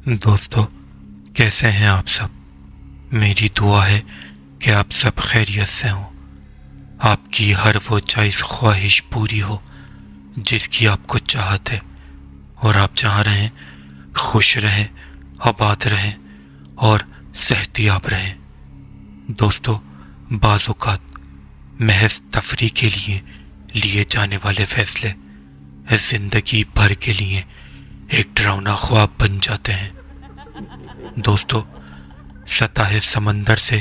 دوستو، کیسے ہیں آپ سب؟ میری دعا ہے کہ آپ سب خیریت سے ہوں، آپ کی ہر وہ جائز خواہش پوری ہو جس کی آپ کو چاہت ہے، اور آپ جہاں رہیں خوش رہیں، آباد رہیں اور صحت یاب رہیں۔ دوستو، بعض اوقات محض تفریح کے لیے جانے والے فیصلے زندگی بھر کے لیے ایک ڈراؤنا خواب بن جاتے ہیں۔ دوستو، سطح سمندر سے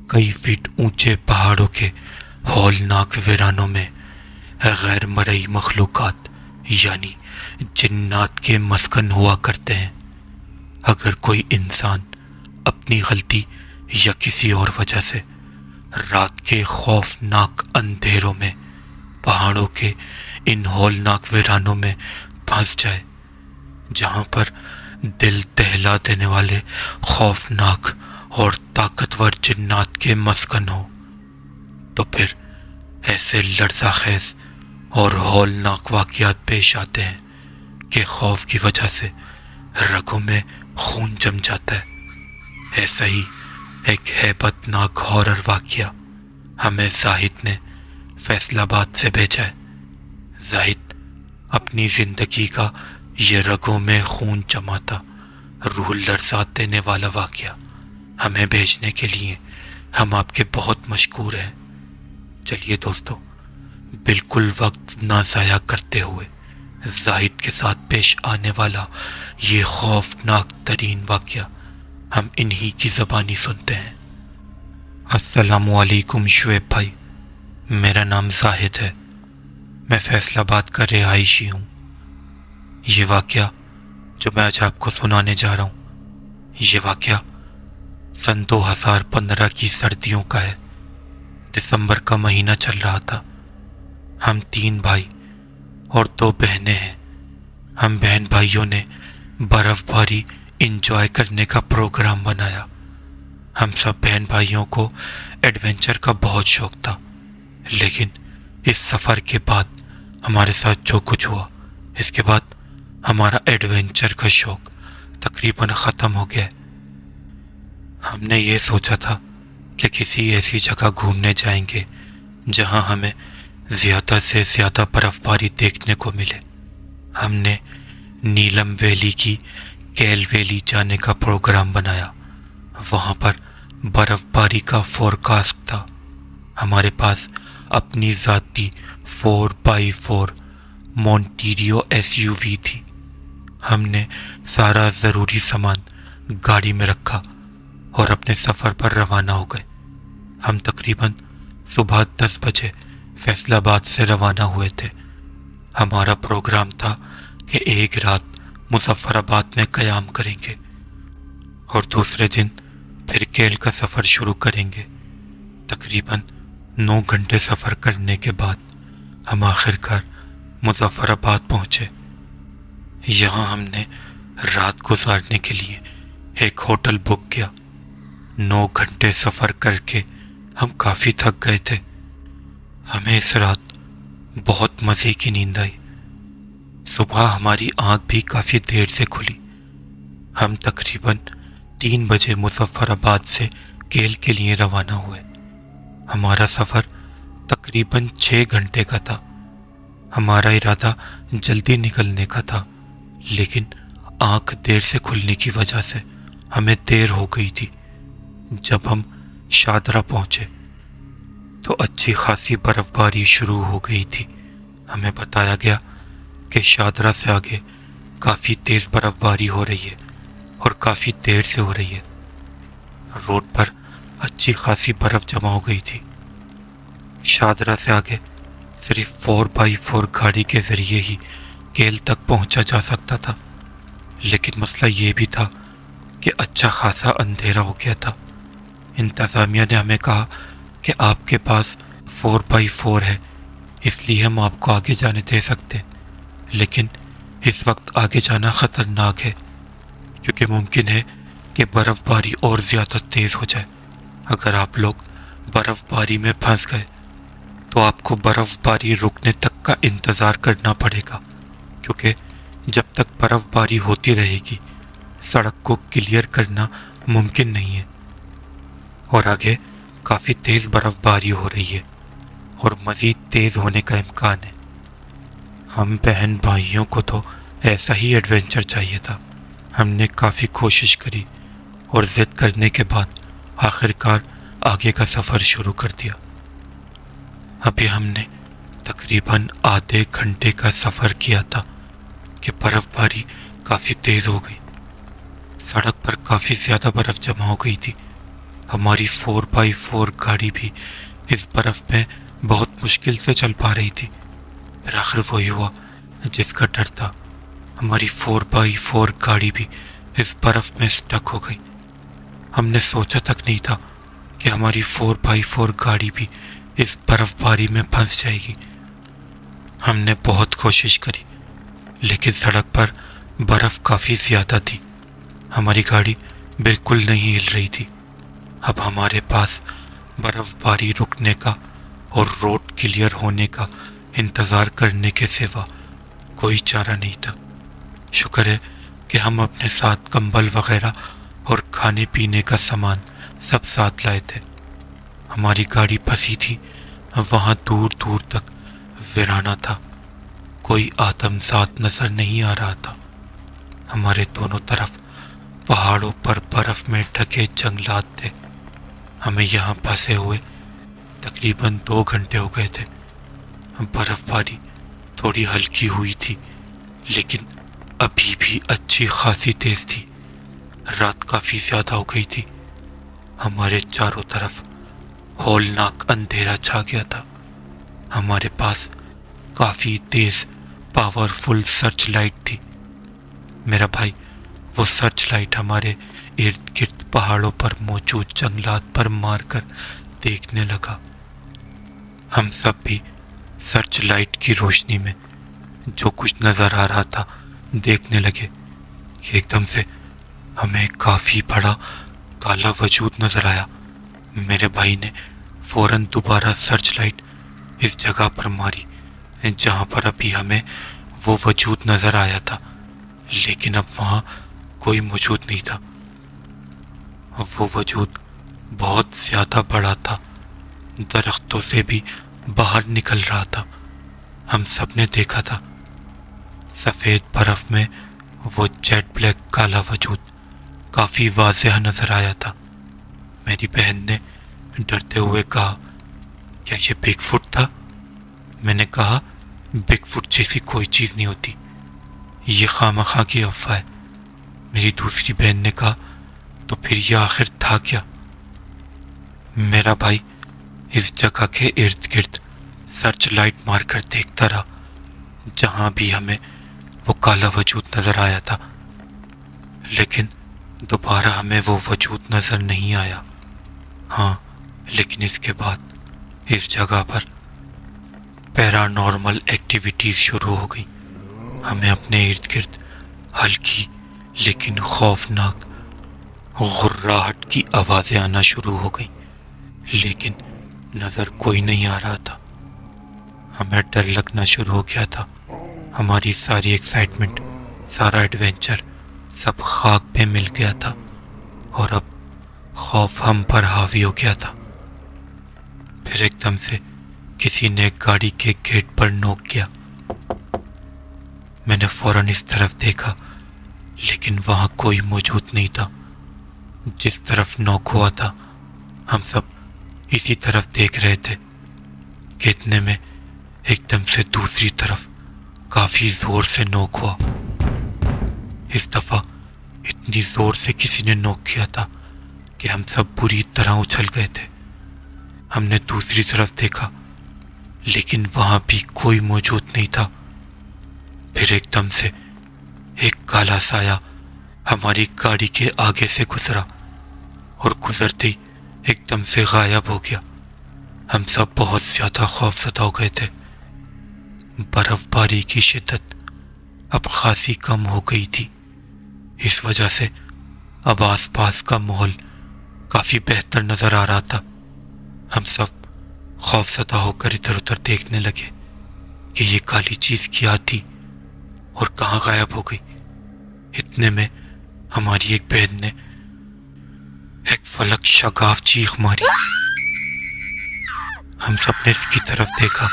کئی فٹ اونچے پہاڑوں کے ہولناک ویرانوں میں غیر مرئی مخلوقات یعنی جنات کے مسکن ہوا کرتے ہیں۔ اگر کوئی انسان اپنی غلطی یا کسی اور وجہ سے رات کے خوفناک اندھیروں میں پہاڑوں کے ان ہولناک ویرانوں میں پھنس جائے، جہاں پر دل دہلا دینے والے خوفناک اور طاقتور جنات کے مسکن ہو، تو پھر ایسے لرزہ خیز اور ہولناک واقعات پیش آتے ہیں کہ خوف کی وجہ سے رگوں میں خون جم جاتا ہے۔ ایسا ہی ایک ہیبت ناک ہارر واقعہ ہمیں زاہد نے فیصل آباد سے بھیجا ہے۔ زاہد اپنی زندگی کا یہ رگوں میں خون جماتا، روح لرزا دینے والا واقعہ ہمیں بھیجنے کے لیے ہم آپ کے بہت مشکور ہیں۔ چلیے دوستو، بالکل وقت نہ ضائع کرتے ہوئے زاہد کے ساتھ پیش آنے والا یہ خوفناک ترین واقعہ ہم انہی کی زبانی سنتے ہیں۔ السلام علیکم شعیب بھائی، میرا نام زاہد ہے، میں فیصل آباد کا رہائشی ہوں۔ یہ واقعہ جو میں آج آپ کو سنانے جا رہا ہوں، یہ واقعہ سن 2015 کی سردیوں کا ہے۔ دسمبر کا مہینہ چل رہا تھا۔ ہم 3 بھائی اور 2 بہنیں ہیں۔ ہم بہن بھائیوں نے برف باری انجوائے کرنے کا پروگرام بنایا۔ ہم سب بہن بھائیوں کو ایڈونچر کا بہت شوق تھا، لیکن اس سفر کے بعد ہمارے ساتھ جو کچھ ہوا، اس کے بعد ہمارا ایڈونچر کا شوق تقریباً ختم ہو گیا۔ ہم نے یہ سوچا تھا کہ کسی ایسی جگہ گھومنے جائیں گے جہاں ہمیں زیادہ سے زیادہ برف باری دیکھنے کو ملے۔ ہم نے نیلم ویلی کی کیل ویلی جانے کا پروگرام بنایا۔ وہاں پر برف باری کا فورکاسٹ تھا۔ ہمارے پاس اپنی ذاتی 4x4 مونٹیریو SUV تھی۔ ہم نے سارا ضروری سامان گاڑی میں رکھا اور اپنے سفر پر روانہ ہو گئے۔ ہم تقریباً صبح 10 بجے فیصل آباد سے روانہ ہوئے تھے۔ ہمارا پروگرام تھا کہ ایک رات مظفر آباد میں قیام کریں گے اور دوسرے دن پھر کیل کا سفر شروع کریں گے۔ تقریباً 9 گھنٹے سفر کرنے کے بعد ہم آخرکار مظفر آباد پہنچے۔ یہاں ہم نے رات گزارنے کے لیے ایک ہوٹل بک کیا۔ 9 گھنٹے سفر کر کے ہم کافی تھک گئے تھے۔ ہمیں اس رات بہت مزے کی نیند آئی۔ صبح ہماری آنکھ بھی کافی دیر سے کھلی۔ ہم تقریباً 3 بجے مظفر آباد سے کیل کے لیے روانہ ہوئے۔ ہمارا سفر تقریباً 6 گھنٹے کا تھا۔ ہمارا ارادہ جلدی نکلنے کا تھا، لیکن آنکھ دیر سے کھلنے کی وجہ سے ہمیں دیر ہو گئی تھی۔ جب ہم شادرہ پہنچے تو اچھی خاصی برف باری شروع ہو گئی تھی۔ ہمیں بتایا گیا کہ شادرہ سے آگے کافی تیز برف باری ہو رہی ہے اور کافی دیر سے ہو رہی ہے۔ روڈ پر اچھی خاصی برف جمع ہو گئی تھی۔ شادرہ سے آگے صرف 4x4 گاڑی کے ذریعے ہی کیل تک پہنچا جا سکتا تھا، لیکن مسئلہ یہ بھی تھا کہ اچھا خاصا اندھیرا ہو گیا تھا۔ انتظامیہ نے ہمیں کہا کہ آپ کے پاس 4x4 ہے، اس لیے ہم آپ کو آگے جانے دے سکتے، لیکن اس وقت آگے جانا خطرناک ہے کیونکہ ممکن ہے کہ برف باری اور زیادہ تیز ہو جائے۔ اگر آپ لوگ برف باری میں پھنس گئے تو آپ کو برف باری رکنے تک کا انتظار کرنا پڑے گا، کیونکہ جب تک برف باری ہوتی رہے گی سڑک کو کلیئر کرنا ممکن نہیں ہے، اور آگے کافی تیز برف باری ہو رہی ہے اور مزید تیز ہونے کا امکان ہے۔ ہم بہن بھائیوں کو تو ایسا ہی ایڈونچر چاہیے تھا۔ ہم نے کافی کوشش کری اور ضد کرنے کے بعد آخرکار آگے کا سفر شروع کر دیا۔ ابھی ہم نے تقریباً آدھے گھنٹے کا سفر کیا تھا کہ برف باری کافی تیز ہو گئی۔ سڑک پر کافی زیادہ برف جمع ہو گئی تھی۔ ہماری 4x4 گاڑی بھی اس برف میں بہت مشکل سے چل پا رہی تھی۔ پھر آخر وہی ہوا جس کا ڈر تھا، ہماری 4x4 گاڑی بھی اس برف میں سٹک ہو گئی۔ ہم نے سوچا تک نہیں تھا کہ ہماری 4x4 گاڑی بھی اس برف باری میں پھنس جائے گی۔ ہم نے بہت کوشش کری لیکن سڑک پر برف کافی زیادہ تھی، ہماری گاڑی بالکل نہیں ہل رہی تھی۔ اب ہمارے پاس برف باری رکنے کا اور روڈ کلیئر ہونے کا انتظار کرنے کے سوا کوئی چارہ نہیں تھا۔ شکر ہے کہ ہم اپنے ساتھ کمبل وغیرہ اور کھانے پینے کا سامان سب ساتھ لائے تھے۔ ہماری گاڑی پھنسی تھی، وہاں دور دور تک ویرانہ تھا، کوئی آدم ذات نظر نہیں آ رہا تھا۔ ہمارے دونوں طرف پہاڑوں پر برف میں ڈھکے جنگلات تھے۔ ہمیں یہاں پھنسے ہوئے تقریباً 2 گھنٹے ہو گئے تھے۔ برف باری تھوڑی ہلکی ہوئی تھی لیکن ابھی بھی اچھی خاصی تیز تھی۔ رات کافی زیادہ ہو گئی تھی، ہمارے چاروں طرف ہولناک اندھیرا چھا گیا تھا۔ ہمارے پاس کافی تیز پاورفل سرچ لائٹ تھی۔ میرا بھائی وہ سرچ لائٹ ہمارے ارد گرد پہاڑوں پر موجود جنگلات پر مار کر دیکھنے لگا۔ ہم سب بھی سرچ لائٹ کی روشنی میں جو کچھ نظر آ رہا تھا دیکھنے لگے کہ ایک دم سے ہمیں کافی بڑا کالا وجود نظر آیا۔ میرے بھائی نے فوراً دوبارہ سرچ لائٹ اس جگہ پر ماری جہاں پر ابھی ہمیں وہ وجود نظر آیا تھا، لیکن اب وہاں کوئی موجود نہیں تھا۔ وہ وجود بہت زیادہ بڑا تھا، درختوں سے بھی باہر نکل رہا تھا۔ ہم سب نے دیکھا تھا سفید برف میں وہ جیٹ بلیک کالا وجود کافی واضح نظر آیا تھا۔ میری بہن نے ڈرتے ہوئے کہا، کیا یہ بگ فٹ تھا؟ میں نے کہا، بگ فٹ جیسی کوئی چیز نہیں ہوتی، یہ خواہ کی افواہ ہے۔ میری دوسری بہن نے کہا، تو پھر یہ آخر تھا کیا؟ میرا بھائی اس جگہ کے ارد گرد سرچ لائٹ مار کر دیکھتا رہا جہاں بھی ہمیں وہ کالا وجود نظر آیا تھا، لیکن دوبارہ ہمیں وہ وجود نظر نہیں آیا۔ ہاں، لیکن اس کے بعد اس جگہ پر پیرانارمل ایکٹیویٹیز شروع ہو گئی۔ ہمیں اپنے ارد گرد ہلکی لیکن خوفناک غراہٹ کی آوازیں آنا شروع ہو گئیں، لیکن نظر کوئی نہیں آ رہا تھا۔ ہمیں ڈر لگنا شروع ہو گیا تھا۔ ہماری ساری ایکسائٹمنٹ، سارا ایڈونچر سب خاک پہ مل گیا تھا اور اب خوف ہم پر حاوی ہو گیا تھا۔ پھر ایک دم سے کسی نے گاڑی کے گیٹ پر نوک کیا۔ میں نے فوراً اس طرف دیکھا لیکن وہاں کوئی موجود نہیں تھا۔ جس طرف نوک ہوا تھا ہم سب اسی طرف دیکھ رہے تھے کہ اتنے میں ایک دم سے دوسری طرف کافی زور سے نوک ہوا۔ اس دفعہ اتنی زور سے کسی نے نوک کیا تھا کہ ہم سب بری طرح اچھل گئے تھے۔ ہم نے دوسری طرف دیکھا لیکن وہاں بھی کوئی موجود نہیں تھا۔ پھر ایک دم سے ایک کالا سایہ ہماری گاڑی کے آگے سے گزرا اور گزرتے ہی ایک دم سے غائب ہو گیا۔ ہم سب بہت زیادہ خوفزدہ ہو گئے تھے۔ برف باری کی شدت اب خاصی کم ہو گئی تھی، اس وجہ سے اب آس پاس کا ماحول کافی بہتر نظر آ رہا تھا۔ ہم سب خوفزدہ ہو کر ادھر ادھر دیکھنے لگے کہ یہ کالی چیز کیا تھی اور کہاں غائب ہو گئی۔ اتنے میں ہماری ایک بہن نے ایک فلک شگاف چیخ ماری۔ ہم سب نے اس کی طرف دیکھا۔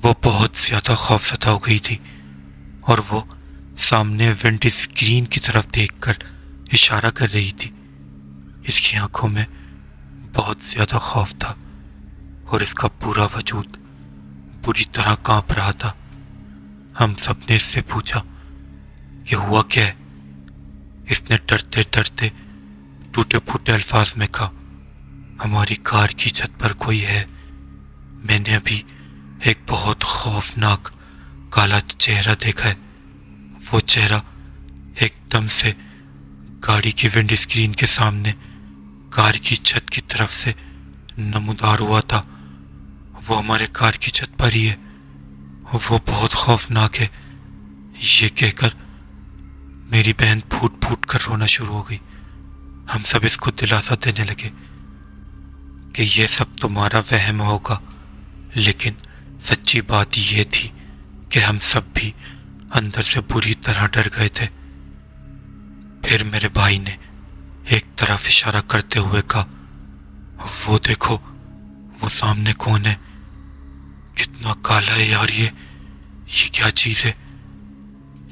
وہ بہت زیادہ خوفزدہ ہو گئی تھی اور وہ سامنے ونڈ اسکرین کی طرف دیکھ کر اشارہ کر رہی تھی۔ اس کی آنکھوں میں بہت زیادہ خوف تھا اور اس کا پورا وجود بری طرح کانپ رہا تھا۔ ہم سب نے اس سے پوچھا کہ ہوا کیا ہے؟ اس نے ڈرتے ڈرتے ٹوٹے پھوٹے الفاظ میں کہا، ہماری کار کی چھت پر کوئی ہے۔ میں نے ابھی ایک بہت خوفناک کالا چہرہ دیکھا ہے۔ وہ چہرہ ایک دم سے گاڑی کی ونڈ اسکرین کے سامنے کار کی چھت کی طرف سے نمودار ہوا تھا۔ وہ ہمارے کار کی چھت پر ہی ہے، وہ بہت خوفناک ہے۔ یہ کہہ کر میری بہن پھوٹ پھوٹ کر رونا شروع ہو گئی۔ ہم سب اس کو دلاسا دینے لگے کہ یہ سب تمہارا وہم ہوگا، لیکن سچی بات یہ تھی کہ ہم سب بھی اندر سے بری طرح ڈر گئے تھے۔ پھر میرے بھائی نے ایک طرف اشارہ کرتے ہوئے کہا، وہ دیکھو، وہ سامنے کون ہے؟ کتنا کالا ہے یار یہ کیا چیز ہے؟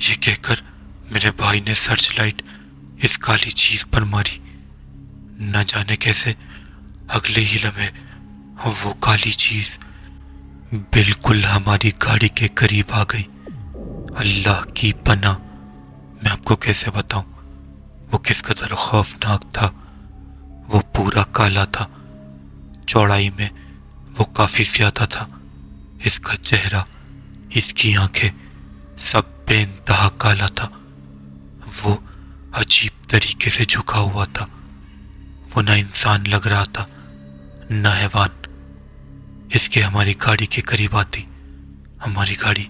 یہ کہہ کر میرے بھائی نے سرچ لائٹ اس کالی چیز پر ماری۔ نہ جانے کیسے اگلے ہی لمحے وہ کالی چیز بالکل ہماری گاڑی کے قریب آ گئی۔ اللہ کی پناہ، میں آپ کو کیسے بتاؤں وہ کس قدر خوفناک تھا۔ وہ پورا کالا تھا، چوڑائی میں وہ کافی زیادہ تھا۔ اس کا چہرہ، اس کی آنکھیں، سب بے انتہا کالا تھا۔ وہ عجیب طریقے سے جھکا ہوا تھا۔ وہ نہ انسان لگ رہا تھا نہ حیوان۔ اس کے ہماری گاڑی کے قریب آتی ہماری گاڑی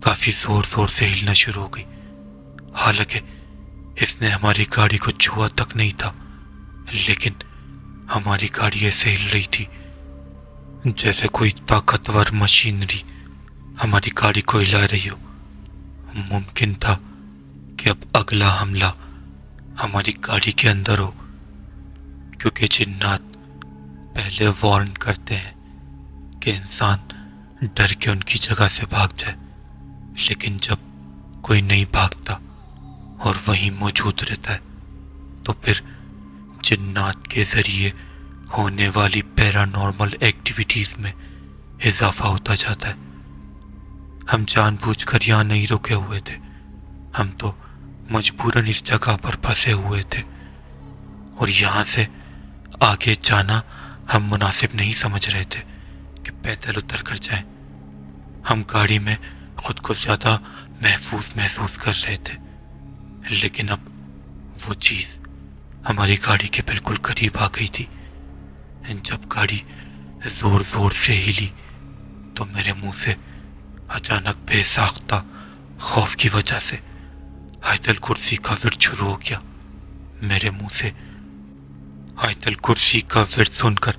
کافی زور زور سے ہلنا شروع ہو گئی، حالانکہ اس نے ہماری گاڑی کو چھوا تک نہیں تھا، لیکن ہماری گاڑی ایسے ہل رہی تھی جیسے کوئی طاقتور مشینری ہماری گاڑی کو ہلا رہی ہو۔ ممکن تھا کہ اب اگلا حملہ ہماری گاڑی کے اندر ہو، کیونکہ جنات پہلے وارن کرتے ہیں کہ انسان ڈر کے ان کی جگہ سے بھاگ جائے، لیکن جب کوئی نہیں بھاگتا اور وہیں موجود رہتا ہے تو پھر جنات کے ذریعے ہونے والی پیرا نارمل ایکٹیویٹیز میں اضافہ ہوتا جاتا ہے۔ ہم جان بوجھ کر یہاں نہیں رکے ہوئے تھے، ہم تو مجبوراً اس جگہ پر پھنسے ہوئے تھے، اور یہاں سے آگے جانا ہم مناسب نہیں سمجھ رہے تھے کہ پیدل اتر کر جائیں۔ ہم گاڑی میں خود کو زیادہ محفوظ محسوس کر رہے تھے، لیکن اب وہ چیز ہماری گاڑی کے بالکل قریب آ گئی تھی۔ جب گاڑی زور زور سے ہلی تو میرے منہ سے اچانک بے ساختہ خوف کی وجہ سے آیت الکرسی کا ورد شروع ہو گیا۔ میرے منہ سے آیت الکرسی کا ورد سن کر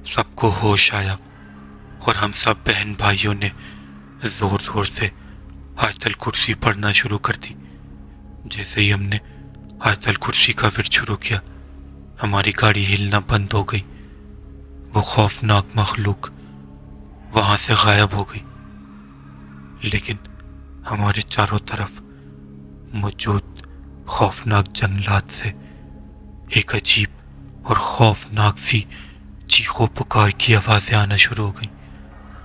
سب کو ہوش آیا اور ہم سب بہن بھائیوں نے زور زور سے آیت الکرسی پڑھنا شروع کر دی۔ جیسے ہی ہم نے آیت الکرسی کا ورد شروع کیا، ہماری گاڑی ہلنا بند ہو گئی۔ وہ خوفناک مخلوق وہاں سے غائب ہو گئی، لیکن ہمارے چاروں طرف موجود خوفناک جنگلات سے ایک عجیب اور خوفناک سی چیخو پکار کی آوازیں آنا شروع ہو گئیں۔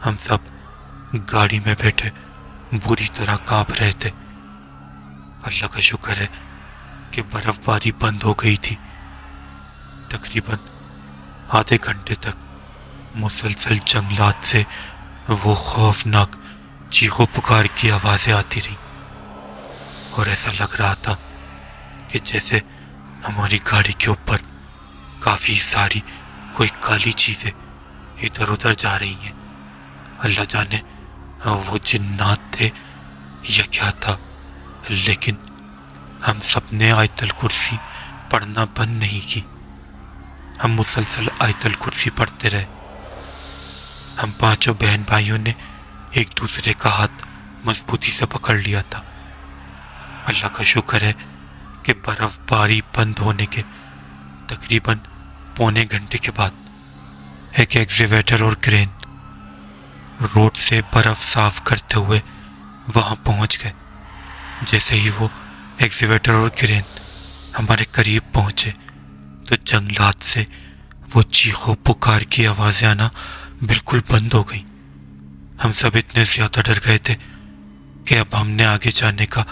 ہم سب گاڑی میں بیٹھے بری طرح کانپ رہے تھے۔ اللہ کا شکر ہے کہ برف باری بند ہو گئی تھی۔ تقریباً آدھے گھنٹے تک مسلسل جنگلات سے وہ خوفناک چیخو پکار کی آوازیں آتی رہیں، اور ایسا لگ رہا تھا کہ جیسے ہماری گاڑی کے اوپر کافی ساری کوئی کالی چیزیں ادھر ادھر جا رہی ہیں۔ اللہ جانے وہ جنات تھے یا کیا تھا، لیکن ہم سب نے آیت الکرسی پڑھنا بند نہیں کی۔ ہم مسلسل آیت الکرسی پڑھتے رہے۔ ہم پانچوں بہن بھائیوں نے ایک دوسرے کا ہاتھ مضبوطی سے پکڑ لیا تھا۔ اللہ کا شکر ہے کہ برف باری بند ہونے کے تقریباً پونے گھنٹے کے بعد ایک ایکسکیویٹر اور کرین روڈ سے برف صاف کرتے ہوئے وہاں پہنچ گئے۔ جیسے ہی وہ ایکسکیویٹر اور کرین ہمارے قریب پہنچے تو جنگلات سے وہ چیخو پکار کی آوازیں آنا بالکل بند ہو گئی۔ ہم سب اتنے زیادہ ڈر گئے تھے کہ اب ہم نے آگے جانے کا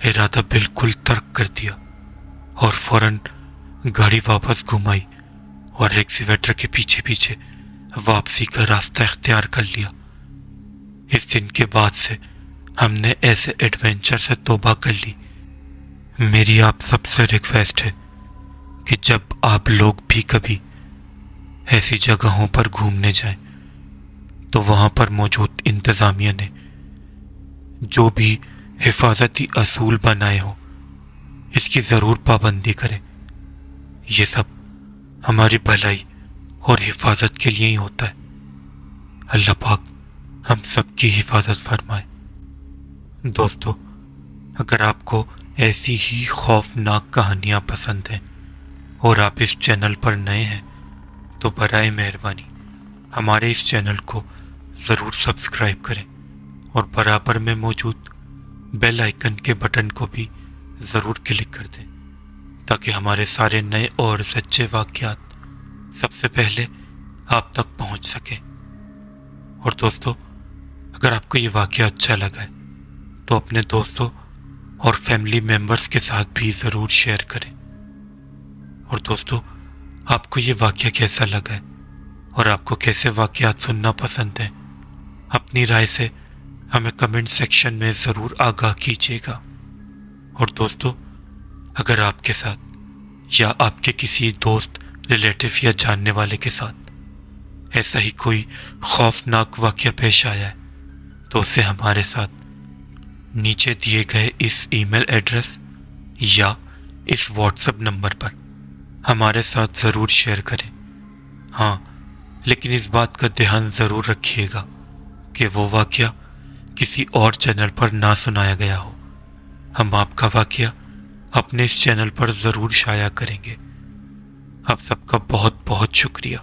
ارادہ بالکل ترک کر دیا اور فوراً گاڑی واپس گھمائی اور ایکسکیویٹر کے پیچھے پیچھے واپسی کا راستہ اختیار کر لیا۔ اس دن کے بعد سے ہم نے ایسے ایڈونچر سے توبہ کر لی۔ میری آپ سب سے ریکویسٹ ہے کہ جب آپ لوگ بھی کبھی ایسی جگہوں پر گھومنے جائیں تو وہاں پر موجود انتظامیہ نے جو بھی حفاظتی اصول بنائے ہوں اس کی ضرور پابندی کریں۔ یہ سب ہماری بھلائی اور حفاظت کے لیے ہی ہوتا ہے۔ اللہ پاک ہم سب کی حفاظت فرمائے۔ دوستو، اگر آپ کو ایسی ہی خوفناک کہانیاں پسند ہیں اور آپ اس چینل پر نئے ہیں تو برائے مہربانی ہمارے اس چینل کو ضرور سبسکرائب کریں اور برابر میں موجود بیل آئیکن کے بٹن کو بھی ضرور کلک کر دیں تاکہ ہمارے سارے نئے اور سچے واقعات سب سے پہلے آپ تک پہنچ سکیں۔ اور دوستو، اگر آپ کو یہ واقعہ اچھا لگا ہے تو اپنے دوستوں اور فیملی ممبرز کے ساتھ بھی ضرور شیئر کریں۔ اور دوستو، آپ کو یہ واقعہ کیسا لگا ہے اور آپ کو کیسے واقعات سننا پسند ہیں، اپنی رائے سے ہمیں کمنٹ سیکشن میں ضرور آگاہ کیجیے گا۔ اور دوستو، اگر آپ کے ساتھ یا آپ کے کسی دوست، ریلیٹو یا جاننے والے کے ساتھ ایسا ہی کوئی خوفناک واقعہ پیش آیا ہے تو اسے ہمارے ساتھ نیچے دیے گئے اس ای میل ایڈریس یا اس واٹس ایپ نمبر پر ہمارے ساتھ ضرور شیئر کریں۔ ہاں، لیکن اس بات کا دھیان ضرور رکھیے گا کہ وہ واقعہ کسی اور چینل پر نہ سنایا گیا ہو۔ ہم آپ کا واقعہ اپنے اس چینل پر ضرور شائع کریں گے۔ آپ سب کا بہت بہت شکریہ۔